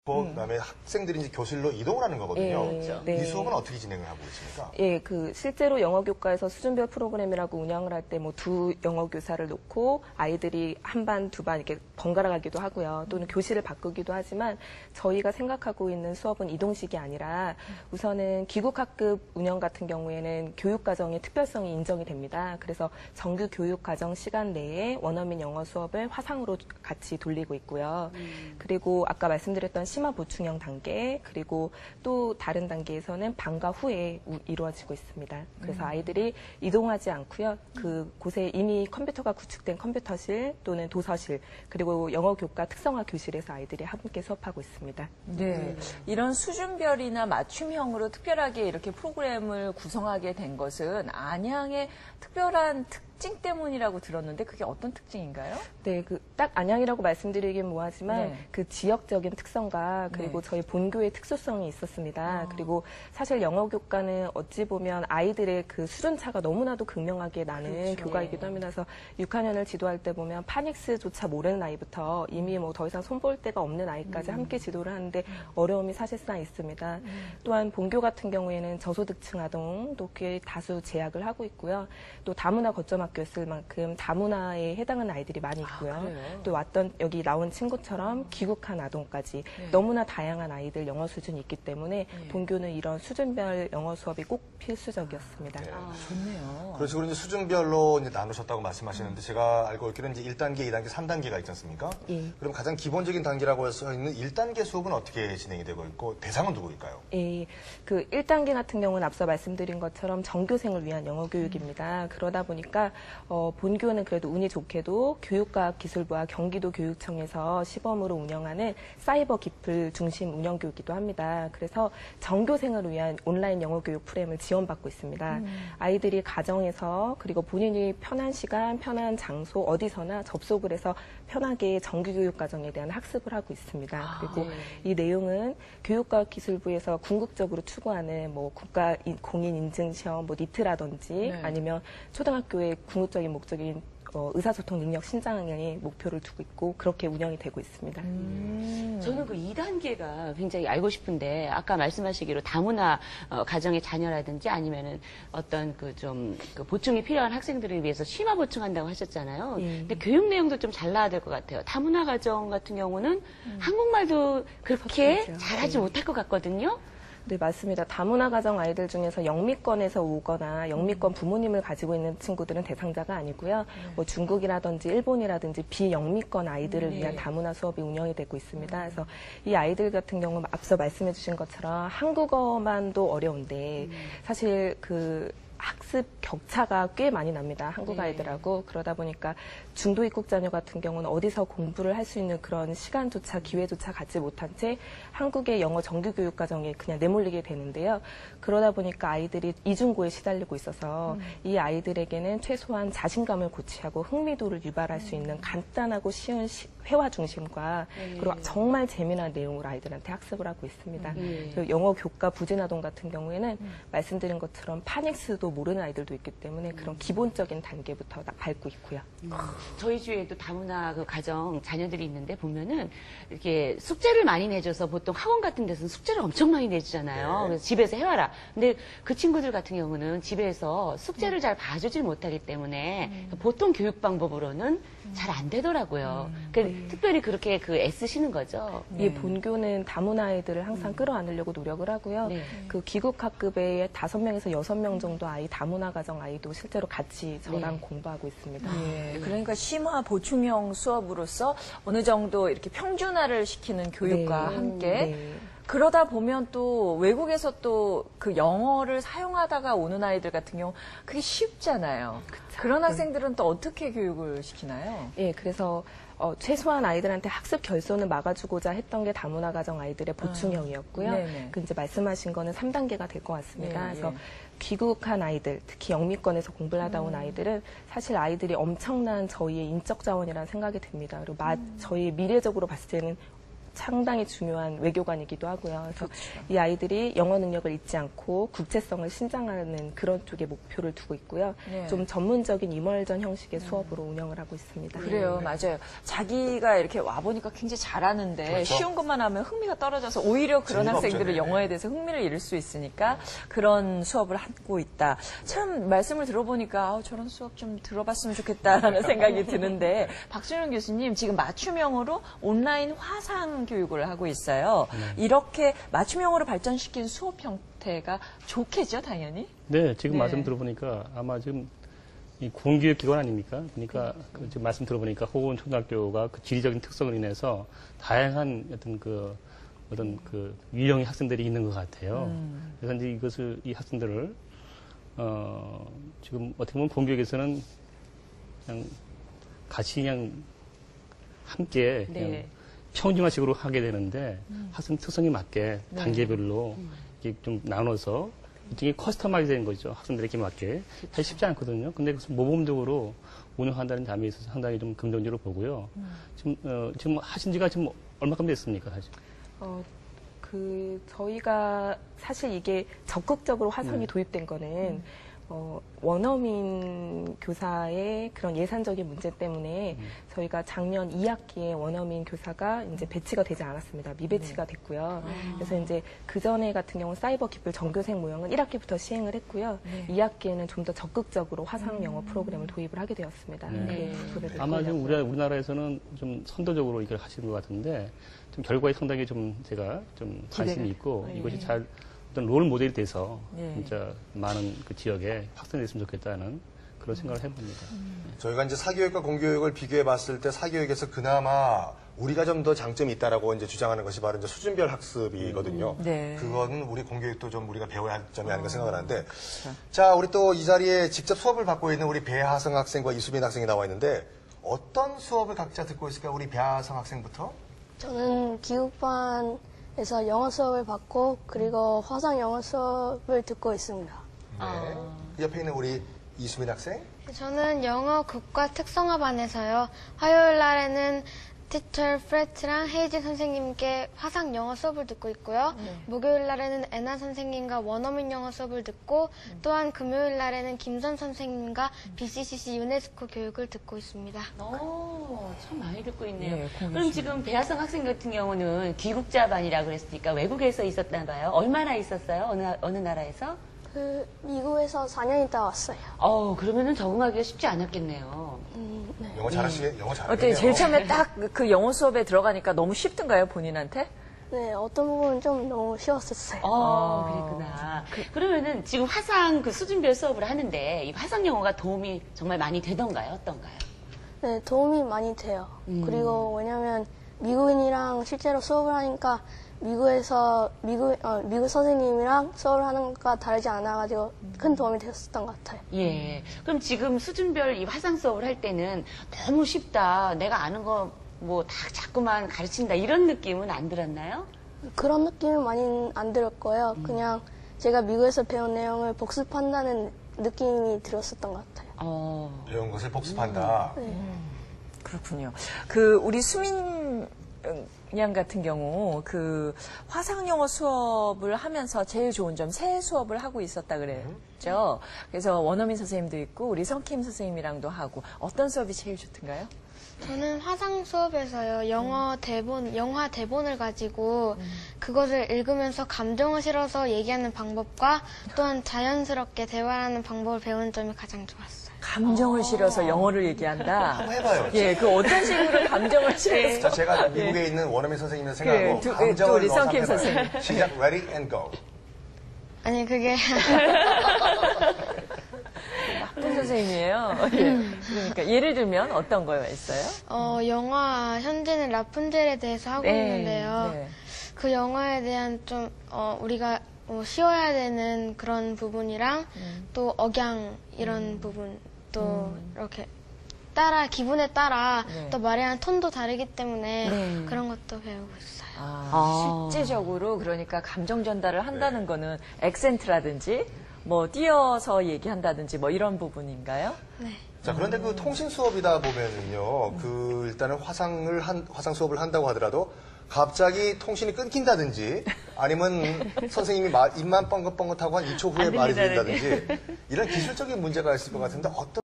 그다음에 학생들이 이제 교실로 이동을 하는 거거든요. 그렇죠. 이 수업은 어떻게 진행을 하고 있습니까? 예, 실제로 영어교과에서 수준별 프로그램이라고 운영을 할 때 뭐 두 영어교사를 놓고 아이들이 한 반, 두 반 이렇게 번갈아 가기도 하고요. 또는 교실을 바꾸기도 하지만 저희가 생각하고 있는 수업은 이동식이 아니라 우선은 기국학급 운영 같은 경우에는 교육과정의 특별성이 인정이 됩니다. 그래서 정규 교육과정 시간 내에 원어민 영어 수업을 화상으로 같이 돌리고 있고요. 그리고 아까 말씀드렸던 심화 보충형 단계, 그리고 또 다른 단계에서는 방과 후에 이루어지고 있습니다. 그래서 아이들이 이동하지 않고요. 그곳에 이미 컴퓨터가 구축된 컴퓨터실 또는 도서실, 그리고 영어 교과 특성화 교실에서 아이들이 함께 수업하고 있습니다. 네. 이런 수준별이나 맞춤형으로 특별하게 이렇게 프로그램을 구성하게 된 것은 안양의 특별한 특징 때문이라고 들었는데 그게 어떤 특징인가요? 네, 딱 안양이라고 말씀드리긴 뭐하지만 네. 그 지역적인 특성과 그리고 저희 본교의 특수성이 있었습니다. 그리고 사실 영어 교과는 어찌 보면 아이들의 그 수준 차가 너무나도 극명하게 나는 그렇죠. 교과이기도 합니다. 그래서 6학년을 지도할 때 보면 파닉스조차 모르는 아이부터 이미 뭐 더 이상 손볼 데가 없는 아이까지 함께 지도를 하는데 어려움이 사실상 있습니다. 또한 본교 같은 경우에는 저소득층 아동도 꽤 다수 재학을 하고 있고요. 또 다문화 거점 학교였을 만큼 다문화에 해당하는 아이들이 많이 있고요. 또 왔던 여기 나온 친구처럼 귀국한 아동까지 너무나 다양한 아이들 영어 수준이 있기 때문에 본교는 이런 수준별 영어 수업이 꼭 필수적이었습니다. 네. 좋네요. 그런 식으로 이제 수준별로 이제 나누셨다고 말씀하시는데 제가 알고 있기로는 이제 1단계, 2단계, 3단계가 있지 않습니까? 예. 그럼 가장 기본적인 단계라고 해서 있는 1단계 수업은 어떻게 진행이 되고 있고 대상은 누구일까요? 예, 1단계 같은 경우는 앞서 말씀드린 것처럼 전교생을 위한 영어 교육입니다. 그러다 보니까 본교는 그래도 운이 좋게도 교육과학기술부와 경기도 교육청에서 시범으로 운영하는 사이버 기플 중심 운영 교육이기도 합니다. 그래서 전교생을 위한 온라인 영어 교육 프로그램을 지원받고 있습니다. 아이들이 가정에서 그리고 본인이 편한 시간, 편한 장소 어디서나 접속을 해서 편하게 정규 교육 과정에 대한 학습을 하고 있습니다. 그리고 이 내용은 교육과학기술부에서 궁극적으로 추구하는 뭐 국가 공인 인증 시험, 뭐 니트라든지 아니면 초등학교의 궁극적인 목적인 의사소통 능력 신장에 목표를 두고 있고 그렇게 운영이 되고 있습니다. 저는 그 2단계가 굉장히 알고 싶은데 아까 말씀하시기로 다문화 가정의 자녀라든지 아니면은 어떤 그 보충이 필요한 학생들을 위해서 심화 보충한다고 하셨잖아요. 근데 교육 내용도 좀 잘 나와야 될 것 같아요. 다문화 가정 같은 경우는 한국말도 그렇게 그렇죠. 잘하지 못할 것 같거든요. 네, 맞습니다. 다문화 가정 아이들 중에서 영미권에서 오거나 영미권 부모님을 가지고 있는 친구들은 대상자가 아니고요. 뭐 중국이라든지 일본이라든지 비영미권 아이들을 위한 다문화 수업이 운영이 되고 있습니다. 그래서 이 아이들 같은 경우는 앞서 말씀해 주신 것처럼 한국어만도 어려운데 사실 학습 격차가 꽤 많이 납니다. 한국 아이들하고. 그러다 보니까 중도 입국 자녀 같은 경우는 어디서 공부를 할 수 있는 그런 시간조차 기회조차 갖지 못한 채 한국의 영어 정규 교육 과정에 그냥 내몰리게 되는데요. 그러다 보니까 아이들이 이중고에 시달리고 있어서 이 아이들에게는 최소한 자신감을 고취하고 흥미도를 유발할 수 있는 간단하고 쉬운 회화 중심과 그리고 정말 재미난 내용으로 아이들한테 학습을 하고 있습니다. 그리고 영어 교과 부진 아동 같은 경우에는 말씀드린 것처럼 파닉스도 모르는 아이들도 있기 때문에 그런 기본적인 단계부터 밟고 있고요. 저희 주위에도 다문화 가정 자녀들이 있는데 보면은 이렇게 숙제를 많이 내줘서 보통 학원 같은 데서는 숙제를 엄청 많이 내주잖아요. 그래서 집에서 해와라. 근데 그 친구들 같은 경우는 집에서 숙제를 잘 봐주질 못하기 때문에 보통 교육 방법으로는 잘 안 되더라고요. 특별히 그렇게 애쓰시는 거죠. 이 본교는 다문화 아이들을 항상 끌어안으려고 노력을 하고요. 귀국학급에 5명에서 6명 정도 아이 다문화 가정 아이도 실제로 같이 저랑 공부하고 있습니다. 그러니까 심화 보충형 수업으로서 어느 정도 이렇게 평준화를 시키는 교육과 함께 그러다 보면 또 외국에서 또 그 영어를 사용하다가 오는 아이들 같은 경우 그게 쉽잖아요. 그런 학생들은 또 어떻게 교육을 시키나요? 예, 그래서 최소한 아이들한테 학습 결손을 막아주고자 했던 게 다문화 가정 아이들의 보충형이었고요. 이제 말씀하신 거는 3단계가 될 것 같습니다. 그래서 귀국한 아이들, 특히 영미권에서 공부를 하다 온 아이들은 사실 아이들이 엄청난 저희의 인적 자원이라는 생각이 듭니다. 그리고 저희 미래적으로 봤을 때는 상당히 중요한 외교관이기도 하고요. 그래서 이 아이들이 영어 능력을 잊지 않고 국제성을 신장하는 그런 쪽에 목표를 두고 있고요. 네. 좀 전문적인 이멀전 형식의 수업으로 운영을 하고 있습니다. 그래요, 맞아요. 자기가 이렇게 와보니까 굉장히 잘하는데 그렇죠. 쉬운 것만 하면 흥미가 떨어져서 오히려 그런 재미가 학생들은 없잖아요. 영어에 대해서 흥미를 잃을 수 있으니까 그런 수업을 하고 있다. 참 말씀을 들어보니까 저런 수업 좀 들어봤으면 좋겠다라는 생각이 드는데 박준영 교수님 지금 맞춤형으로 온라인 화상 교육을 하고 있어요. 이렇게 맞춤형으로 발전시킨 수업 형태가 좋겠죠, 당연히? 네, 지금 네. 말씀 들어보니까 아마 지금 이 공교육 기관 아닙니까? 그러니까 그 지금 말씀 들어보니까 호원 초등학교가 그 지리적인 특성을 인해서 다양한 어떤 그 유형의 학생들이 있는 것 같아요. 그래서 이제 이것을 이 학생들을 지금 어떻게 보면 공교육에서는 그냥 같이 그냥 함께 그냥 네. 평준화식으로 하게 되는데 학생 특성에 맞게 네. 단계별로 이렇게 좀 나눠서 일종의 커스터마이즈 된 거죠. 학생들에게 맞게. 사실 쉽지 않거든요. 근데 그것을 모범적으로 운영한다는 점에 있어서 상당히 좀 긍정적으로 보고요. 지금 하신 지가 지금 얼마큼 됐습니까, 사실? 저희가 사실 이게 적극적으로 화상이 도입된 거는 원어민 교사의 그런 예산적인 문제 때문에 저희가 작년 2학기에 원어민 교사가 이제 배치가 되지 않았습니다. 미배치가 됐고요. 그래서 이제 그 전에 같은 경우는 사이버 기술 전교생 모형은 1학기부터 시행을 했고요. 2학기에는 좀 더 적극적으로 화상 영어 프로그램을 도입을 하게 되었습니다. 네. 그거를 아마 좀 듣고 우리나라에서는 좀 선도적으로 이걸 하시는 것 같은데 좀 결과에 상당히 좀 제가 좀 관심이 있고 이것이 잘 어떤 롤 모델이 돼서 진짜 많은 그 지역에 확산됐으면 좋겠다는 그런 생각을 해봅니다. 저희가 이제 사교육과 공교육을 비교해 봤을 때 사교육에서 그나마 우리가 좀 더 장점이 있다라고 이제 주장하는 것이 바로 이제 수준별 학습이거든요. 네. 그거는 우리 공교육도 좀 우리가 배워야 할 점이 아닌가 생각을 하는데. 자, 우리 또 이 자리에 직접 수업을 받고 있는 우리 배하성 학생과 이수빈 학생이 나와 있는데 어떤 수업을 각자 듣고 있을까? 우리 배하성 학생부터. 저는 기국반에서 영어 수업을 받고 그리고 화상 영어 수업을 듣고 있습니다. 네. 그 옆에 있는 우리 이수빈 학생. 저는 영어 국가 특성화반에서요. 화요일 날에는 티처 프레트랑 헤이즈 선생님께 화상 영어 수업을 듣고 있고요. 목요일 날에는 애나 선생님과 원어민 영어 수업을 듣고 또한 금요일 날에는 김선 선생님과 BCCC 유네스코 교육을 듣고 있습니다. 참 많이 듣고 있네요. 네, 그럼 지금 배하성 학생 같은 경우는 귀국자반이라고 그랬으니까 외국에서 있었나 봐요. 얼마나 있었어요? 어느 나라에서? 미국에서 4년 있다 왔어요. 그러면은 적응하기가 쉽지 않았겠네요. 네. 영어 잘하시겠네요. 영어 잘하시네요. 어때요? 제일 처음에 딱 그 영어 수업에 들어가니까 너무 쉽던가요, 본인한테? 네, 어떤 부분은 좀 너무 쉬웠었어요. 그랬구나. 그러면은 지금 화상 그 수준별 수업을 하는데 이 화상 영어가 도움이 정말 많이 되던가요? 어떤가요? 네, 도움이 많이 돼요. 그리고 왜냐면 미국인이랑 실제로 수업을 하니까 미국 선생님이랑 수업을 하는 것과 다르지 않아가지고 큰 도움이 됐었던 것 같아요. 예. 그럼 지금 수준별 이 화상 수업을 할 때는 너무 쉽다. 내가 아는 거 뭐 다 자꾸만 가르친다. 이런 느낌은 안 들었나요? 그런 느낌은 많이 안 들을 거예요. 그냥 제가 미국에서 배운 내용을 복습한다는 느낌이 들었었던 것 같아요. 배운 것을 복습한다. 그렇군요. 우리 수민 양 같은 경우 화상 영어 수업을 하면서 제일 좋은 점 새 수업을 하고 있었다 그랬죠. 그래서 원어민 선생님도 있고 우리 성킴 선생님이랑도 하고 어떤 수업이 제일 좋던가요? 저는 화상 수업에서요. 영화 대본을 가지고 그것을 읽으면서 감정을 실어서 얘기하는 방법과 또한 자연스럽게 대화하는 방법을 배우는 점이 가장 좋았어요. 감정을 실어서 영어를 얘기한다. 한번 해봐요. 예, 그 어떤 식으로 감정을 실어서. 자, 제가 미국에 있는 원어민 선생님을 생각하고 또 감정을 우리 넣어서 성킴 한번 해봐요. 선생님. 시작, ready and go. 아니 그게 나쁜 선생님이에요. 예. 그러니까 예를 들면 어떤 거가 있어요? 영화 현재는 라푼젤에 대해서 하고 있는데요. 네. 그 영화에 대한 좀 우리가 쉬어야 되는 그런 부분이랑 또 억양 이런 부분 또 이렇게 기분에 따라 네. 또 말해야 하는 톤도 다르기 때문에 그런 것도 배우고 있어요. 실제적으로 그러니까 감정 전달을 한다는 거는 액센트라든지 뭐 띄어서 얘기한다든지 뭐 이런 부분인가요? 네. 자, 그런데 그 통신 수업이다 보면은요, 일단은 화상 수업을 한다고 하더라도 갑자기 통신이 끊긴다든지 아니면 선생님이 입만 뻥긋뻥긋하고 한 2초 후에 말이 들린다든지 이런 기술적인 문제가 있을 것 같은데 어떤